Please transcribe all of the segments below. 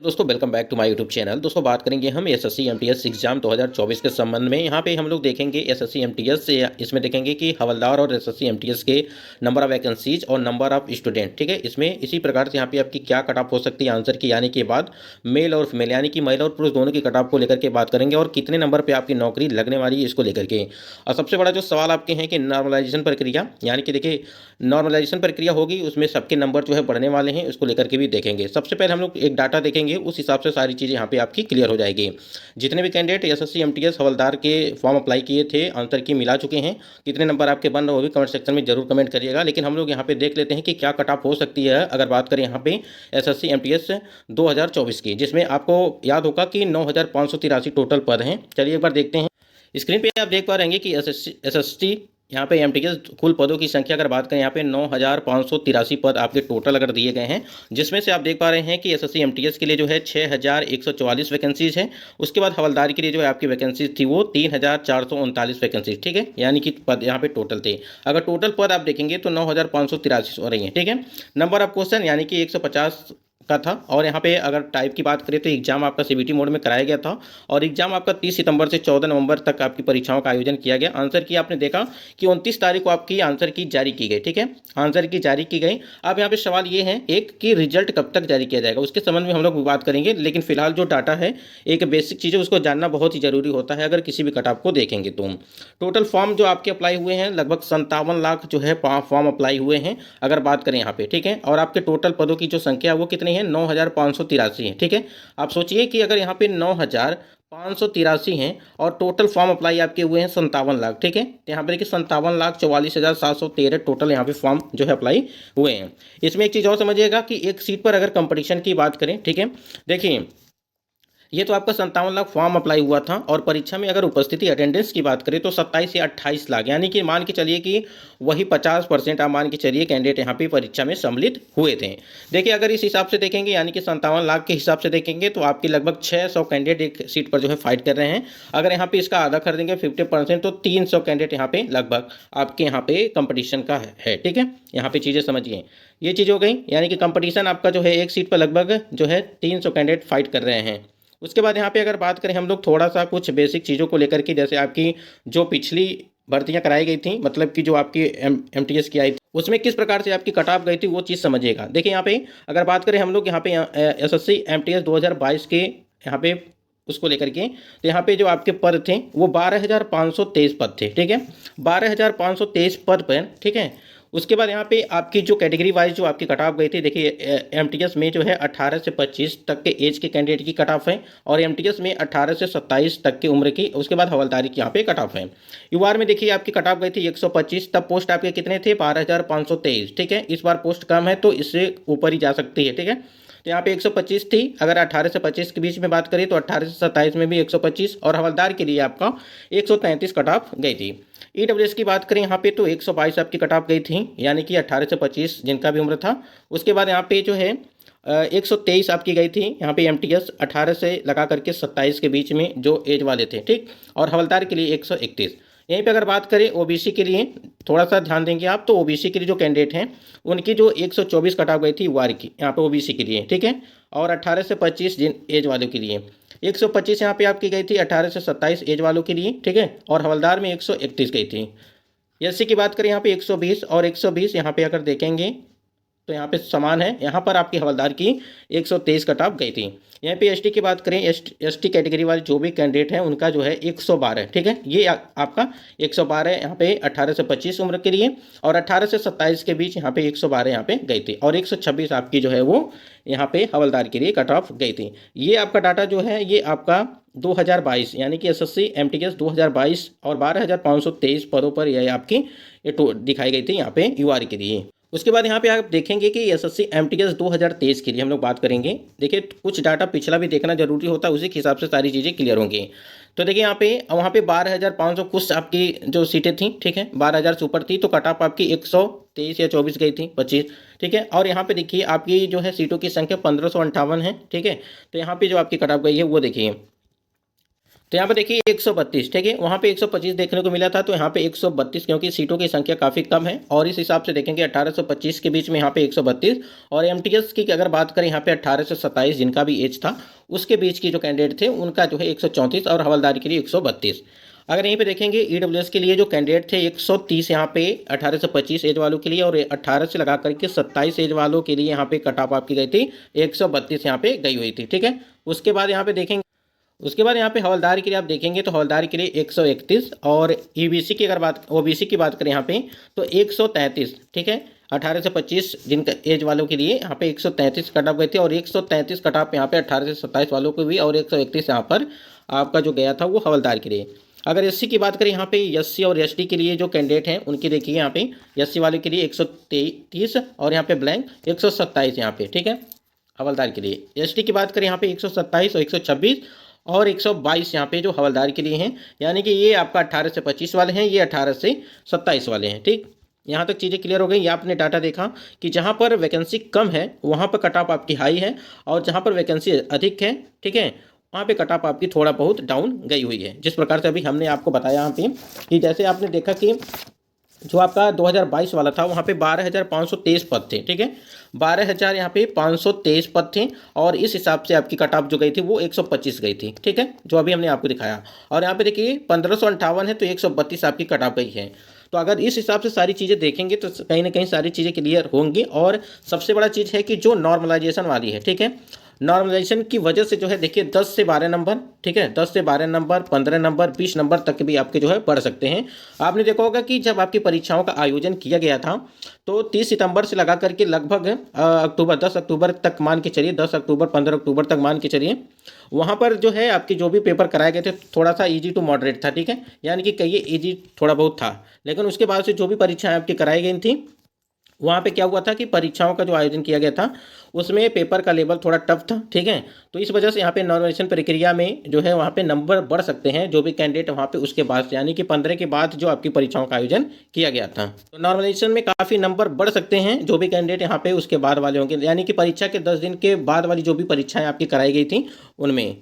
दोस्तों welcome back to my YouTube channel. दोस्तों बात करेंगे हम एसएससी एमटीएस एग्जाम 2024 के संबंध में। यहाँ पे हम लोग देखेंगे एसएससी एमटीएस से, इसमें देखेंगे कि हवलदार और एसएससी एमटीएस के नंबर ऑफ वैकेंसीज और नंबर ऑफ स्टूडेंट। ठीक है, इसमें इसी प्रकार से यहाँ पे आपकी क्या कट ऑफ हो सकती है आंसर की, यानी कि बाद मेल और फीमेल यानी कि महिला और पुरुष दोनों की कट ऑफ को लेकर के बात करेंगे और कितने नंबर पर आपकी नौकरी लगने वाली है इसको लेकर के। और सबसे बड़ा जो सवाल आपके हैं कि नॉर्मलाइजेशन प्रक्रिया, यानी कि देखिए नॉर्मलाइजेशन प्रक्रिया होगी उसमें सबके नंबर जो है बढ़ने वाले हैं, उसको लेकर के भी देखेंगे। सबसे पहले हम लोग एक डाटा देखेंगे, उस हिसाब से सारी चीज़ें यहाँ पे आपकी क्लियर हो जाएगी। जितने भी कैंडिडेट एसएससी एमटीएस हवलदार के फॉर्म अप्लाई किए थे आंसर की मिला चुके हैं, कितने नंबर आपके बन रहे वो भी कमेंट सेक्शन में जरूर कमेंट करिएगा। लेकिन हम लोग यहाँ पे देख लेते हैं कि क्या कट ऑफ हो सकती है अगर बात करें यहाँ पे एसएससी एमटीएस 2024 की, जिसमें आपको याद होगा कि 9,583 टोटल पद हैं। चलिए एक बार देखते हैं। स्क्रीन पे आप देख पा रहे हैं कि एसएससी यहाँ पे एमटीएस कुल पदों की संख्या अगर बात करें यहाँ पे 9,583 पद आपके टोटल अगर दिए गए हैं, जिसमें से आप देख पा रहे हैं कि एसएससी एमटीएस के लिए जो है 6,144 वैकेंसीज है। उसके बाद हवलदारी के लिए जो है आपकी वैकेंसीज थी वो 3,439 वैकेंसीज। ठीक है, यानी कि पद यहाँ पे टोटल थे। अगर टोटल पद आप देखेंगे तो 9,583 हो रही है। ठीक है, नंबर ऑफ क्वेश्चन यानी कि 150 का था। और यहाँ पे अगर टाइप की बात करें तो एग्जाम आपका सीबीटी मोड में कराया गया था और एग्जाम आपका 30 सितंबर से 14 नवंबर तक आपकी परीक्षाओं का आयोजन किया गया। आंसर की आपने देखा कि 29 तारीख को आपकी आंसर की जारी की गई। ठीक है, आंसर की जारी की गई। अब यहाँ पे सवाल ये है एक कि रिजल्ट कब तक जारी किया जाएगा, उसके संबंध में हम लोग बात करेंगे। लेकिन फिलहाल जो डाटा है एक बेसिक चीज़ है, उसको जानना बहुत ही जरूरी होता है अगर किसी भी कट ऑफ को देखेंगे तो। टोटल फॉर्म जो आपके अप्लाई हुए हैं लगभग 57 लाख जो है फॉर्म अप्लाई हुए हैं अगर बात करें यहाँ पे। ठीक है, और आपके टोटल पदों की जो संख्या वो कितनी है, 9,583 है। ठीक है, आप सोचिए कि अगर यहाँ पे 9,583 हैं और टोटल फॉर्म अप्लाई आपके हुए हैं 57 लाख। ठीक है, तो यहाँ पे देखिए 57,44,713 टोटल यहाँ पे फॉर्म जो है अप्लाई हुए हैं। इसमें एक चीज़ और समझिएगा कि एक सीट पर अगर कंपटीशन की बात करें, ठीक है, देखिए ये तो आपका 57 लाख फॉर्म अप्लाई हुआ था और परीक्षा में अगर उपस्थिति अटेंडेंस की बात करें तो 27 से 28 लाख, यानी कि मान के चलिए कि वही 50% आप मान के चलिए कैंडिडेट यहाँ पे परीक्षा में सम्मिलित हुए थे। देखिए अगर इस हिसाब से देखेंगे यानी कि 57 लाख के हिसाब से देखेंगे तो आपके लगभग 600 कैंडिडेट एक सीट पर जो है फाइट कर रहे हैं। अगर यहाँ पे इसका आधा कर देंगे 50% तो 300 कैंडिडेट यहाँ पे लगभग आपके यहाँ पे कंपटीशन का है। ठीक है, यहाँ पे चीज़ें समझिए, ये चीज़ हो गई, यानी कि कंपटीशन आपका जो है एक सीट पर लगभग जो है 300 कैंडिडेट फाइट कर रहे हैं। उसके बाद यहाँ पे अगर बात करें हम लोग थोड़ा सा कुछ बेसिक चीज़ों को लेकर के, जैसे आपकी जो पिछली भर्तियां कराई गई थी, मतलब कि जो आपकी एमटीएस की आई थी उसमें किस प्रकार से आपकी कट ऑफ गई थी वो चीज़ समझिएगा। देखिए यहाँ पे अगर बात करें हम लोग यहाँ पे एसएससी एमटीएस 2022 के यहाँ पे उसको लेकर के, तो यहाँ पे जो आपके पद थे वो 12,523 पद थे। ठीक है, 12,523 पद पर। ठीक है, उसके बाद यहाँ पे आपकी जो कैटेगरी वाइज जो आपकी कट ऑफ गई थी, देखिए एमटीएस में जो है 18 से 25 तक के एज के कैंडिडेट की कट ऑफ है और एमटीएस में 18 से 27 तक की उम्र की। उसके बाद हवलदारी की यहाँ पे कट ऑफ है। यूआर में देखिए आपकी कट ऑफ गई थी 125, तब पोस्ट आपके कितने थे 12,523। ठीक है, इस बार पोस्ट कम है तो इससे ऊपर ही जा सकती है। ठीक है, तो यहाँ पे 125 थी। अगर 18 से 25 के बीच में बात करें तो 18 से 27 में भी 125 और हवलदार के लिए आपका 133 कट ऑफ गई थी। ईडब्ल्यूएस की बात करें यहाँ पे तो 122 आपकी कट ऑफ गई थी, यानी कि 18 से 25 जिनका भी उम्र था। उसके बाद यहाँ पे जो है 123 आपकी गई थी यहाँ पे एमटीएस 18 से लगा करके 27 के बीच में जो एज वाले थे। ठीक, और हवलदार के लिए 131। यहीं पे अगर बात करें ओबीसी के लिए, थोड़ा सा ध्यान देंगे आप, तो ओबीसी के लिए जो कैंडिडेट हैं उनकी जो 124 कट ऑफ गई थी वार की यहाँ पे ओबीसी के लिए। ठीक है, और 18 से 25 जिन एज वालों के लिए 125 यहाँ पे आपकी गई थी 18 से 27 एज वालों के लिए। ठीक है, और हवलदार में 131 गई थी। एससी की बात करें यहाँ पे 120 और 120 यहाँ पे अगर देखेंगे तो यहाँ पे समान है। यहाँ पर आपकी हवलदार की 123 कट ऑफ गई थी। यहाँ पे एसटी की बात करें, एसटी कैटेगरी वाले जो भी कैंडिडेट हैं उनका जो है 112। ठीक है, ये आपका 112 यहाँ पे 18 से 25 उम्र के लिए और 18 से 27 के बीच यहाँ पे 112 यहाँ पे गई थी और 126 आपकी जो है वो यहाँ पे हवलदार के लिए कट ऑफ गई थी। ये आपका डाटा जो है ये आपका 2022 यानी कि एसएससी एमटीएस 2022 और 12,523 पदों पर यह आपकी ये दिखाई गई थी यहाँ पे यूआर के लिए। उसके बाद यहाँ पे आप देखेंगे कि एसएससी एमटीएस 2023 के लिए हम लोग बात करेंगे। देखिए कुछ डाटा पिछला भी देखना जरूरी होता है, उसी के हिसाब से सारी चीज़ें क्लियर होंगी। तो देखिए यहाँ पे वहाँ पे 12,500 कुछ आपकी जो सीटें थी। ठीक है, 12,000 से ऊपर थी तो कट ऑफ आपकी 123 या 24 गई थी 25। ठीक है, और यहाँ पे देखिए आपकी जो है सीटों की संख्या 1558 है। ठीक है, तो यहाँ पे जो आपकी कट ऑफ गई है वो देखिए तो यहाँ पे देखिए 132, ठीक है, वहाँ पे 125 देखने को मिला था, तो यहाँ पे 132 क्योंकि सीटों की संख्या काफ़ी कम है और इस हिसाब से देखेंगे 1825 के बीच में यहाँ पे 132 और एमटीएस की अगर बात करें यहाँ पे 18 से 27 जिनका भी एज था उसके बीच की जो कैंडिडेट थे उनका जो है 134 और हवलदार के लिए 132। अगर यहीं पे देखेंगे ईडब्ल्यूएस के लिए जो कैंडिडेट थे 130 यहाँ पे 18 से 25 एज वालों के लिए और 18 से लगा करके 27 एज वालों के लिए यहाँ पे कट ऑफ आपकी गई थी 132 यहाँ पे गई हुई थी, ठीक है। उसके बाद यहाँ पे देखेंगे, उसके बाद यहाँ पे हवलदार के लिए आप देखेंगे तो हवलदार के लिए 131 और ईबीसी की अगर बात ओबीसी की बात करें यहाँ पे तो 133, ठीक है। 18 से 25 जिनका एज वालों के लिए यहाँ पे 133 कट ऑफ गए थे और 133 कट ऑफ यहाँ पे 18 से 27 वालों को भी और 131 यहाँ पर आपका जो गया था वो हवलदार के लिए। अगर एससी की बात करें यहाँ पे एससी और एसटी के लिए जो कैंडिडेट हैं उनकी देखिए यहाँ पे एससी वाले के लिए 133 और यहाँ पे ब्लैंक 127 यहाँ पे, ठीक है, हवलदार के लिए। एसटी की बात करें यहाँ पे 127 और 126 और 122 यहाँ पे जो हवलदार के लिए हैं, यानी कि ये आपका 18 से 25 वाले हैं, ये 18 से 27 वाले हैं, ठीक। यहाँ तक चीज़ें क्लियर हो गई। ये आपने डाटा देखा कि जहाँ पर वैकेंसी कम है वहाँ पर कट ऑफ आपकी हाई है और जहाँ पर वैकेंसी अधिक है, ठीक है, वहाँ पे कट ऑफ आपकी थोड़ा बहुत डाउन गई हुई है। जिस प्रकार से अभी हमने आपको बताया यहाँ पे कि जैसे आपने देखा कि जो आपका 2022 वाला था वहाँ पे 12,523 पद थे, ठीक है, 12,000 यहाँ पे 523 पद थे और इस हिसाब से आपकी कट ऑफ जो गई थी वो 125 गई थी, ठीक है, जो अभी हमने आपको दिखाया। और यहाँ पे देखिए 1558 है तो 132 आपकी कट ऑफ गई है। तो अगर इस हिसाब से सारी चीज़ें देखेंगे तो कहीं ना कहीं सारी चीज़ें क्लियर होंगी। और सबसे बड़ा चीज़ है कि जो नॉर्मलाइजेशन वाली है, ठीक है, नॉर्मलाइजेशन की वजह से जो है देखिए 10 से 12 नंबर, ठीक है, 10 से 12 नंबर, 15 नंबर, 20 नंबर तक भी आपके जो है बढ़ सकते हैं। आपने देखा होगा कि जब आपकी परीक्षाओं का आयोजन किया गया था तो 30 सितंबर से लगा करके लगभग अक्टूबर 10 अक्टूबर तक मान के चलिए, 10 अक्टूबर 15 अक्टूबर तक मान के चलिए, वहाँ पर जो है आपके जो भी पेपर कराए गए थे थोड़ा सा ईजी टू मॉडरेट था, ठीक है, यानी कि कहिए ईजी थोड़ा बहुत था। लेकिन उसके बाद से जो भी परीक्षाएँ आपकी कराई गई थी वहाँ पे क्या हुआ था कि परीक्षाओं का जो आयोजन किया गया था उसमें पेपर का लेवल थोड़ा टफ था, ठीक है। तो इस वजह से यहाँ पे नॉर्मलाइजेशन प्रक्रिया में जो है वहाँ पे नंबर बढ़ सकते हैं जो भी कैंडिडेट वहाँ पे उसके बाद यानी कि 15 के बाद जो आपकी परीक्षाओं का आयोजन किया गया था। तो नॉर्मलाइजेशन में काफ़ी नंबर बढ़ सकते हैं जो भी कैंडिडेट यहाँ पे उसके बाद वाले होंगे, यानी कि परीक्षा के 10 दिन के बाद वाली जो भी परीक्षाएँ आपकी कराई गई थी उनमें।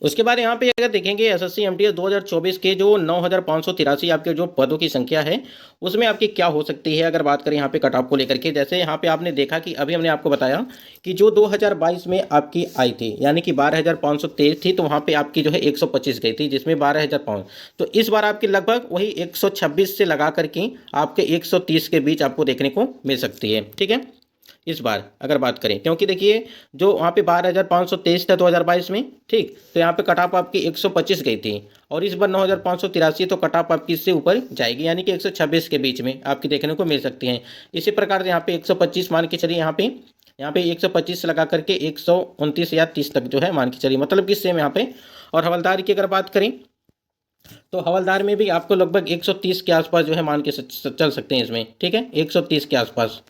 उसके बाद यहाँ पे अगर देखेंगे एसएससी एमटीएस 2024 के जो 9,583 आपके जो पदों की संख्या है उसमें आपकी क्या हो सकती है। अगर बात करें यहाँ पे कट ऑफ को लेकर के, जैसे यहाँ पे आपने देखा कि अभी हमने आपको बताया कि जो 2022 में आपकी आई थी यानी कि 12,523 थी तो वहाँ पे आपकी जो है 125 गई थी जिसमें 12,500, तो इस बार आपकी लगभग वही 126 से लगा करके आपके 130 के बीच आपको देखने को मिल सकती है, ठीक है, इस बार अगर बात करें। क्योंकि देखिए जो वहाँ पे 12,523 था 2022 में, ठीक, तो यहाँ पे कट ऑफ आपकी 125 गई थी और इस बार 9,583 तो कट ऑफ आपकी इससे ऊपर जाएगी यानी कि 126 के बीच में आपकी देखने को मिल सकती हैं। इसी प्रकार से यहाँ पे 125 मान के चलिए, यहाँ पे 125 से लगा करके 129 या 30 तक जो है मान के चलिए, मतलब कि सेम यहाँ पे। और हवलदार की अगर बात करें तो हवलदार में भी आपको लगभग 130 के आसपास जो है मान के चल सकते हैं इसमें, ठीक है, 130 के आसपास।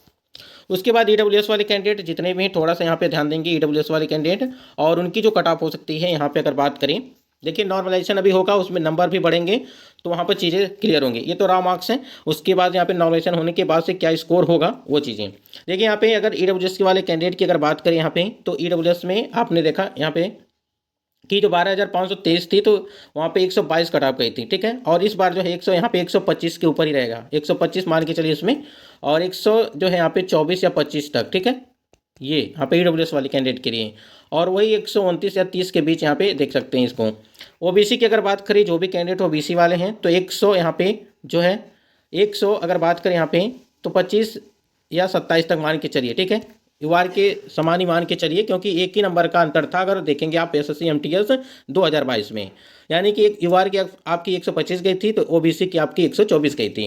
उसके बाद ईडब्ल्यूएस वाले कैंडिडेट जितने भी हैं थोड़ा सा यहाँ पे ध्यान देंगे ईडब्ल्यूएस वाले कैंडिडेट और उनकी जो कट ऑफ हो सकती है यहाँ पे अगर बात करें, देखिए नॉर्मलाइजेशन अभी होगा उसमें नंबर भी बढ़ेंगे तो वहाँ पर चीज़ें क्लियर होंगी। ये तो रॉ मार्क्स हैं, उसके बाद यहाँ पे नॉर्मलाइजेशन होने के बाद से क्या स्कोर होगा वो चीज़ें देखिए। यहाँ पे अगर ईडब्ल्यूएस वाले कैंडिडेट की अगर बात करें यहाँ पे तो ईडब्ल्यूएस में आपने देखा यहाँ पे कि जो 12,523 थी तो वहाँ पे 122 कट ऑफ गई थी, ठीक है, और इस बार जो है 100 यहाँ पे 125 के ऊपर ही रहेगा, 125 मान के चलिए इसमें, और 100 जो है यहाँ पे 24 या 25 तक, ठीक है, ये यहाँ पे ईडब्ल्यूएस वाले कैंडिडेट के लिए। और वही 129 या 30 के बीच यहाँ पे देख सकते हैं इसको। ओबीसी की अगर बात करें जो भी कैंडिडेट ओबीसी वाले हैं तो 100 यहाँ पे जो है 100 अगर बात करें यहाँ पे तो 25 या 27 तक मान के चलिए, ठीक है, यूआर के समान ही मान के चलिए क्योंकि एक ही नंबर का अंतर था। अगर देखेंगे आप एसएससी एमटीएस 2022 में, यानी कि एक यूआर की आपकी 125 गई थी तो ओबीसी की आपकी 124 गई थी।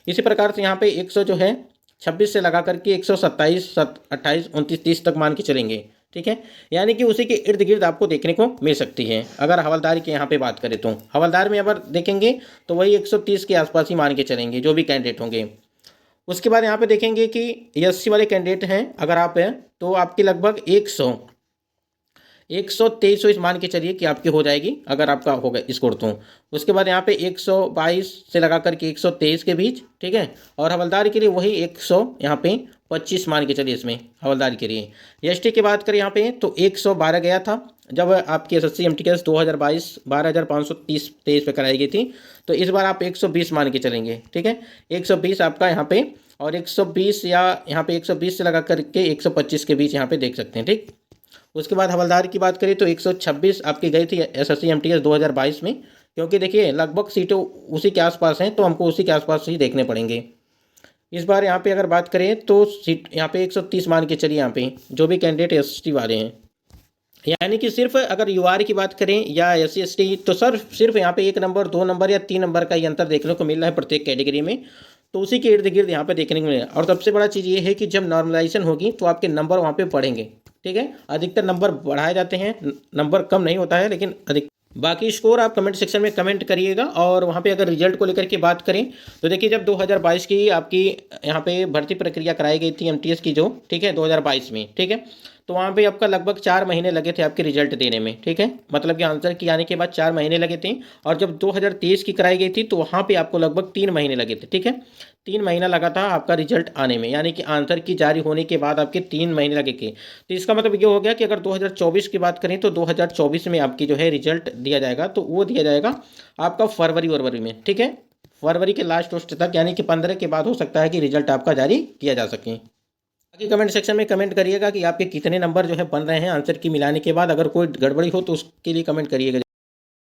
इसी प्रकार से यहाँ पे 100 जो है 26 से लगा करके 127, 28, 29, 30 तक मान के चलेंगे, ठीक है, यानी कि उसी के इर्द गिर्द आपको देखने को मिल सकती है। अगर हवलदार की यहाँ पे बात करें तो हवलदार में अगर देखेंगे तो वही 130 के आसपास ही मान के चलेंगे जो भी कैंडिडेट होंगे। उसके बाद यहाँ पे देखेंगे कि एससी वाले कैंडिडेट हैं अगर आप हैं तो आपकी लगभग 123 मान के चलिए कि आपकी हो जाएगी अगर आपका होगा स्कोर तो। उसके बाद यहाँ पे 122 से लगा करके 123 के बीच, ठीक है, और हवलदार के लिए वही 100 यहाँ पे 125 मान के चलिए इसमें हवलदार के लिए। एसटी की बात करें यहाँ पे तो 112 गया था जब आपकी एसएससी एमटीएस 2022 12,523 पे कराई गई थी। तो इस बार आप 120 मान के चलेंगे, ठीक है। 120 आपका यहाँ पे, और 120 या यहाँ पे 120 से लगा करके 125 के बीच यहाँ पे देख सकते हैं, ठीक। उसके बाद हवलदार की बात करें तो 126 आपकी गई थी एसएससी एमटीएस 2022 में, क्योंकि देखिए लगभग सीटें उसी के आसपास हैं तो हमको उसी के आसपास ही देखने पड़ेंगे। इस बार यहाँ पे अगर बात करें तो सीट यहाँ पे 130 मान के चलिए यहाँ पे जो भी कैंडिडेट एसटी वाले हैं, यानी कि सिर्फ अगर यूआर की बात करें या एससी एसटी तो सर सिर्फ यहाँ पे 1 नंबर 2 नंबर या 3 नंबर का ही अंतर देखने को मिल रहा है प्रत्येक कैटेगरी में। तो उसी के इर्द गिर्द यहाँ पे देखने को मिलेगा। और सबसे बड़ा चीज़ ये है कि जब नॉर्मलाइजेशन होगी तो आपके नंबर वहाँ पे बढ़ेंगे, ठीक है। अधिकतर नंबर बढ़ाए जाते हैं, नंबर कम नहीं होता है, लेकिन अधिक। बाकी स्कोर आप कमेंट सेक्शन में कमेंट करिएगा। और वहाँ पे अगर रिजल्ट को लेकर के बात करें तो देखिए जब 2022 की आपकी यहाँ पे भर्ती प्रक्रिया कराई गई थी एमटीएस की जो, ठीक है, 2022 में, ठीक है। तो वहाँ पे आपका लगभग 4 महीने लगे थे आपके रिजल्ट देने में, ठीक है। मतलब कि आंसर की आने के बाद 4 महीने लगे थे। और जब 2023 की कराई गई थी तो वहाँ पे आपको लगभग 3 महीने लगे थे, ठीक है। 3 महीना लगा था आपका रिजल्ट आने में, यानी कि आंसर की जारी होने के बाद आपके 3 महीने लगे थे। तो इसका मतलब ये हो गया कि अगर 2024 की बात करें तो 2024 में आपकी जो है रिजल्ट दिया जाएगा तो वो दिया जाएगा आपका फरवरी में, ठीक है। फरवरी के लास्ट उस्ट तक, यानी कि 15 के बाद हो सकता है कि रिजल्ट आपका जारी किया जा सके। बाकी कमेंट सेक्शन में कमेंट करिएगा कि आपके कितने नंबर जो है बन रहे हैं आंसर की मिलाने के बाद। अगर कोई गड़बड़ी हो तो उसके लिए कमेंट करिएगा।